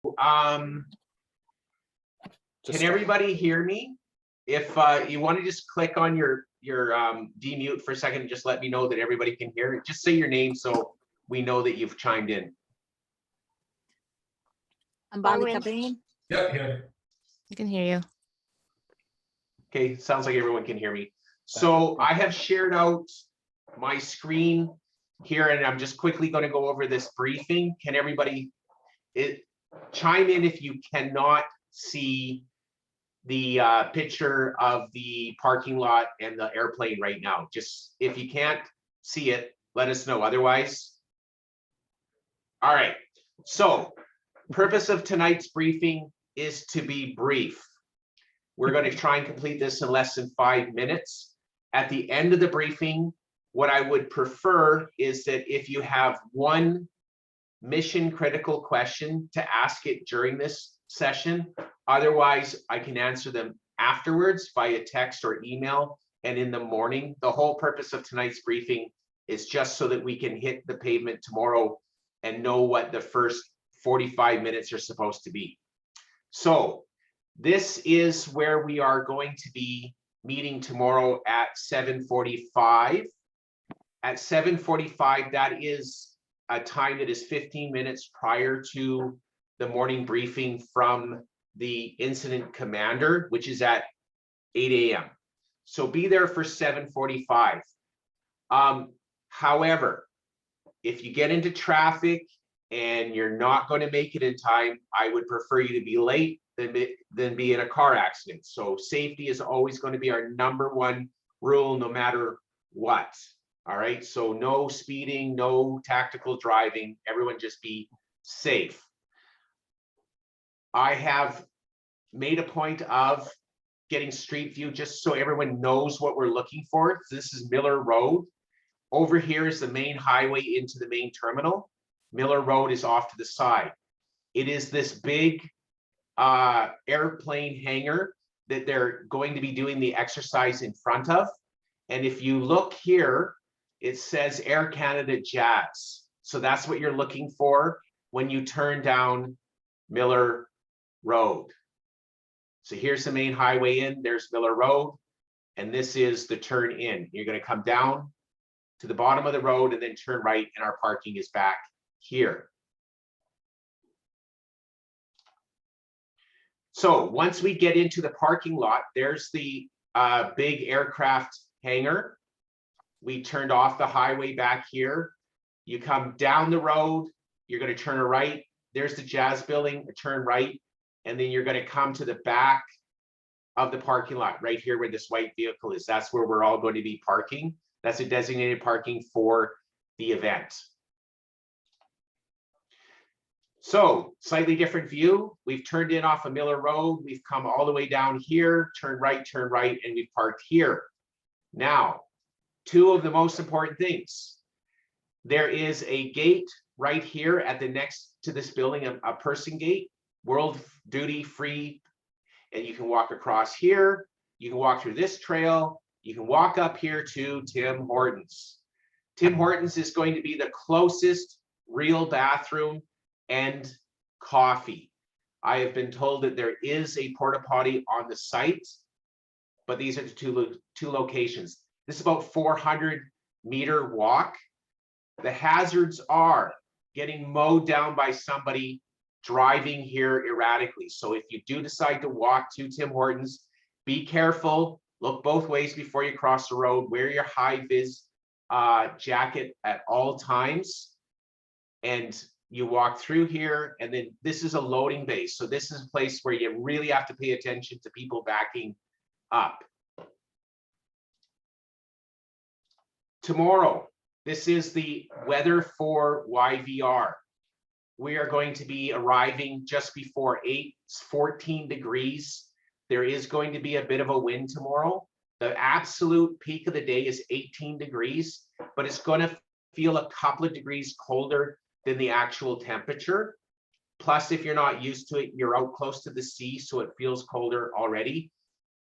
Can everybody hear me? If you want to just click on your demute for a second and just let me know that everybody can hear it. Just say your name so we know that you've chimed in. I'm Bali Cabin. Yep, here. I can hear you. Okay, sounds like everyone can hear me. So I have shared out my screen here, and I'm just quickly going to go over this briefing. Can everybody chime in if you cannot see the picture of the parking lot and the airplane right now? Just if you can't see it, let us know. Otherwise, all right. So purpose of tonight's briefing is to be brief. We're going to try and complete this in less than 5 minutes. At the end of the briefing, what I would prefer is that if you have one mission critical question, to ask it during this session. Otherwise, I can answer them afterwards via text or email and in the morning. The whole purpose of tonight's briefing is just so that we can hit the pavement tomorrow and know what the first 45 minutes are supposed to be. So this is where we are going to be meeting tomorrow at 7:45. At 7:45, that is a time that is 15 minutes prior to the morning briefing from the incident commander, which is at 8 a.m. So be there for 7:45. However, if you get into traffic and you're not going to make it in time, I would prefer you to be late than be in a car accident. So safety is always going to be our #1 rule, no matter what. All right, so no speeding, no tactical driving, everyone just be safe. I have made a point of getting street view just so everyone knows what we're looking for. This is Miller Road. Over here is the main highway into the main terminal. Miller Road is off to the side. It is this big airplane hangar that they're going to be doing the exercise in front of. And if you look here, it says Air Canada Jazz. So that's what you're looking for when you turn down Miller Road. So here's the main highway in, there's Miller Road, and this is the turn in. You're going to come down to the bottom of the road and then turn right, and our parking is back here. So once we get into the parking lot, there's the big aircraft hangar. We turned off the highway back here. You come down the road, you're going to turn a right. There's the Jazz building, a turn right, and then you're going to come to the back of the parking lot right here where this white vehicle is. That's where we're all going to be parking. That's a designated parking for the event. So slightly different view. We've turned in off of Miller Road. We've come all the way down here, turn right, and we've parked here. Now, two of the most important things. There is a gate right here at the next to this building, a person gate, world duty free, and you can walk across here. You can walk through this trail. You can walk up here to Tim Hortons. Tim Hortons is going to be the closest real bathroom and coffee. I have been told that there is a porta potty on the site, but these are the two locations. This is about 400-meter walk. The hazards are getting mowed down by somebody driving here erratically. So if you do decide to walk to Tim Hortons, be careful, look both ways before you cross the road, wear your high-vis jacket at all times, and you walk through here, and then this is a loading bay. So this is a place where you really have to pay attention to people backing up. Tomorrow, this is the weather for YVR. We are going to be arriving just before 8, it's 14 degrees. There is going to be a bit of a wind tomorrow. The absolute peak of the day is 18 degrees, but it's going to feel a couple of degrees colder than the actual temperature. Plus, if you're not used to it, you're out close to the sea, so it feels colder already.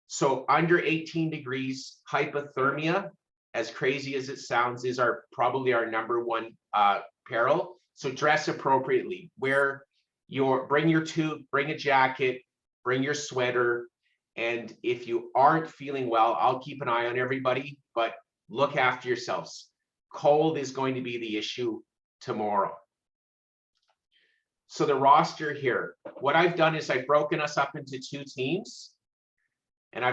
So under 18 degrees, hypothermia, as crazy as it sounds, is probably our #1 peril. So dress appropriately. Wear bring your tube, bring a jacket, bring your sweater. And if you aren't feeling well, I'll keep an eye on everybody, but look after yourselves. Cold is going to be the issue tomorrow. So the roster here, what I've done is I've broken us up into 2 teams, and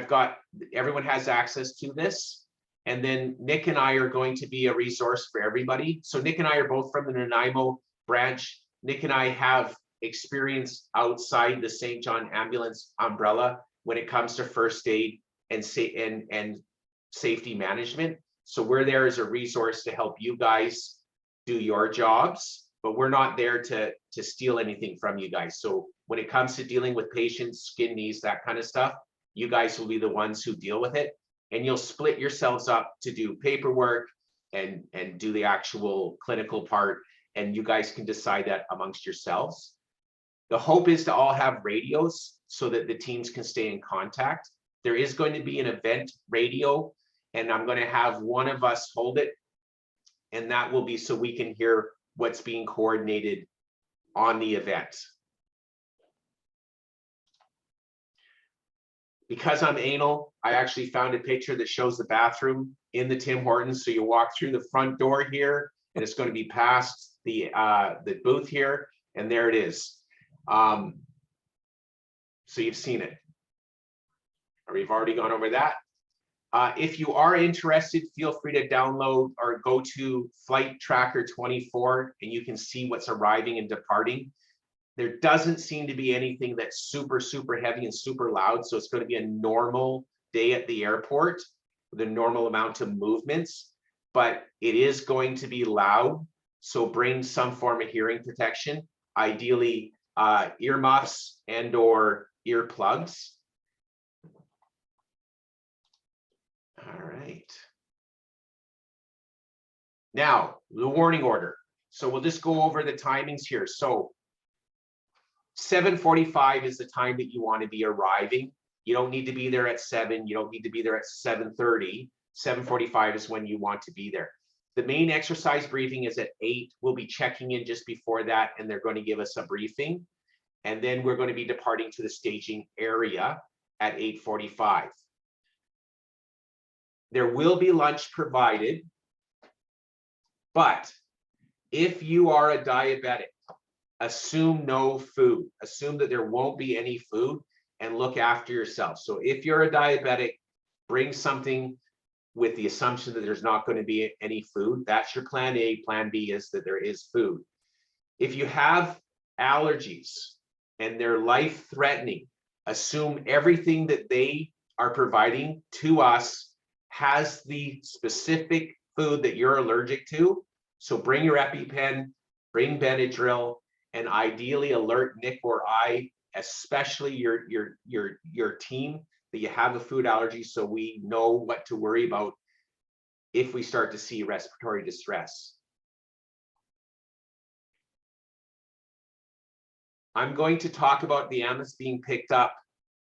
everyone has access to this. And then Nick and I are going to be a resource for everybody. So Nick and I are both from the Nanaimo branch. Nick and I have experience outside the St. John ambulance umbrella when it comes to first aid and safety management. So we're there as a resource to help you guys do your jobs, but we're not there to steal anything from you guys. So when it comes to dealing with patients, skin, knees, that kind of stuff, you guys will be the ones who deal with it. And you'll split yourselves up to do paperwork and do the actual clinical part. And you guys can decide that amongst yourselves. The hope is to all have radios so that the teams can stay in contact. There is going to be an event radio, and I'm going to have one of us hold it. And that will be so we can hear what's being coordinated on the event. Because I'm anal, I actually found a picture that shows the bathroom in the Tim Hortons. So you walk through the front door here, and it's going to be past the booth here, and there it is. So you've seen it, or we've already gone over that. If you are interested, feel free to download or go to Flight Tracker 24, and you can see what's arriving and departing. There doesn't seem to be anything that's super, super heavy and super loud. So it's going to be a normal day at the airport with a normal amount of movements, but it is going to be loud. So bring some form of hearing protection, ideally earmuffs and or earplugs. All right. Now, the warning order. So we'll just go over the timings here. So 7:45 is the time that you want to be arriving. You don't need to be there at 7. You don't need to be there at 7:30. 7:45 is when you want to be there. The main exercise briefing is at 8. We'll be checking in just before that, and they're going to give us a briefing. And then we're going to be departing to the staging area at 8:45. There will be lunch provided, but if you are a diabetic, assume no food. Assume that there won't be any food and look after yourself. So if you're a diabetic, bring something with the assumption that there's not going to be any food. That's your plan A. Plan B is that there is food. If you have allergies and they're life-threatening, assume everything that they are providing to us has the specific food that you're allergic to. So bring your EpiPen, bring Benadryl, and ideally alert Nick or I, especially your team, that you have a food allergy, so we know what to worry about if we start to see respiratory distress. I'm going to talk about the ambulance being picked up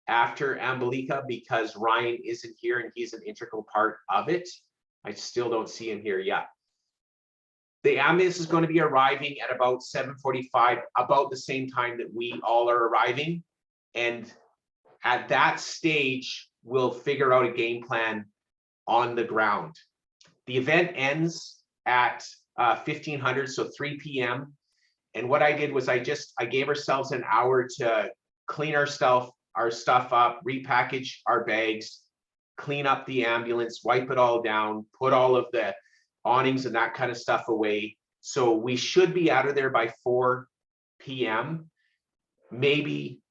after Ambulika because Ryan isn't here and he's an integral part of it. I still don't see him here yet. The ambulance is going to be arriving at about 7:45, about the same time that we all are arriving. And at that stage, we'll figure out a game plan on the ground. The event ends at 1500, so 3 p.m. And what I did was I gave ourselves an hour to clean our stuff up, repackage our bags, clean up the ambulance, wipe it all down, put all of the awnings and that kind of stuff away. So we should be out of there by 4 p.m. Maybe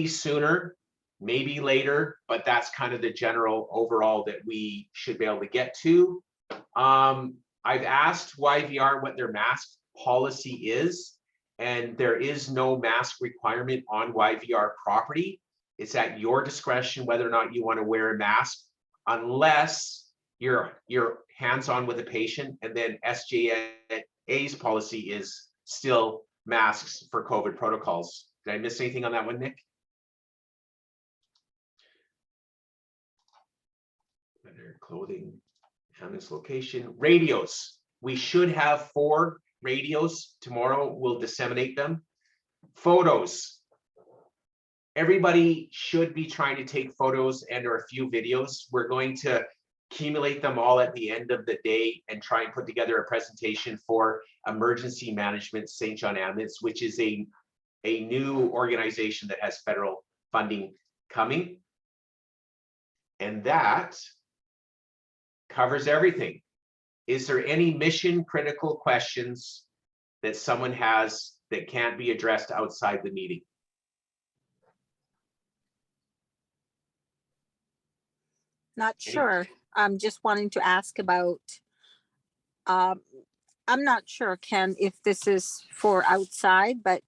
sooner, maybe later, but that's kind of the general overall that we should be able to get to. I've asked YVR what their mask policy is, and there is no mask requirement on YVR property. It's at your discretion whether or not you want to wear a mask, unless you're hands-on with a patient, and then SJA's policy is still masks for COVID protocols. Did I miss anything on that one, Nick? Under clothing, ambulance location, radios. We should have 4 radios tomorrow. We'll disseminate them. Photos. Everybody should be trying to take photos and or a few videos. We're going to accumulate them all at the end of the day and try and put together a presentation for Emergency Management St. John Ambulance, which is a new organization that has federal funding coming. And that covers everything. Is there any mission critical questions that someone has that can't be addressed outside the meeting? Not sure. I'm just wanting to ask about, I'm not sure, Ken, if this is for outside, but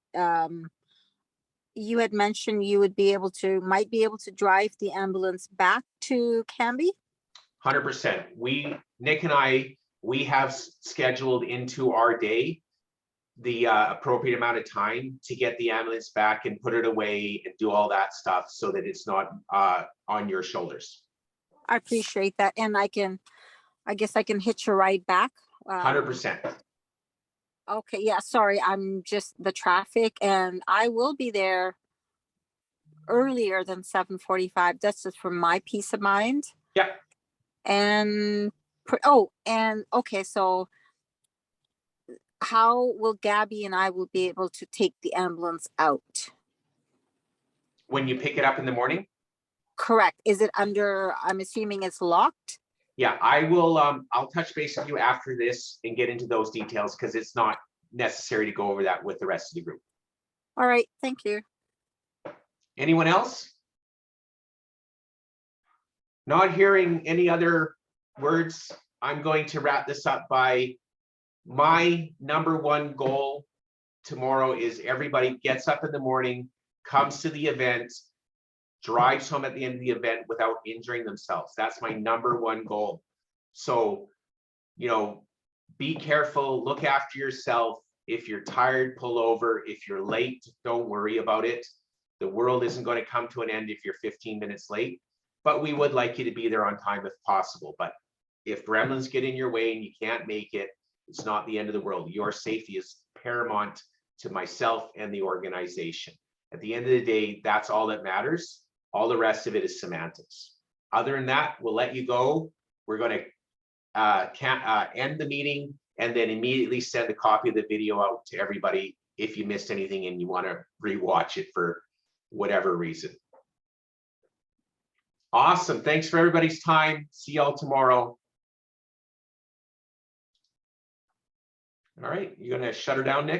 you had mentioned you would be able to, might be able to drive the ambulance back to Canby? 100%. Nick and I, we have scheduled into our day the appropriate amount of time to get the ambulance back and put it away and do all that stuff so that it's not on your shoulders. I appreciate that. And I guess I can hitch a ride back. 100%. Okay, yeah, sorry, I'm just the traffic, and I will be there earlier than 7:45. That's just for my peace of mind. Yeah. And okay, so how will Gabby and I will be able to take the ambulance out? When you pick it up in the morning? Correct. Is it under, I'm assuming it's locked? Yeah, I will. I'll touch base with you after this and get into those details because it's not necessary to go over that with the rest of the group. All right, thank you. Anyone else? Not hearing any other words, I'm going to wrap this up by my number one goal tomorrow is everybody gets up in the morning, comes to the event, drives home at the end of the event without injuring themselves. That's my number one goal. So, you know, be careful, look after yourself. If you're tired, pull over. If you're late, don't worry about it. The world isn't going to come to an end if you're 15 minutes late, but we would like you to be there on time if possible. But if gremlins get in your way and you can't make it, it's not the end of the world. Your safety is paramount to myself and the organization. At the end of the day, that's all that matters. All the rest of it is semantics. Other than that, we'll let you go. We're going to end the meeting and then immediately send a copy of the video out to everybody if you missed anything and you want to rewatch it for whatever reason. Awesome. Thanks for everybody's time. See y'all tomorrow. All right, you're going to shut her down, Nick?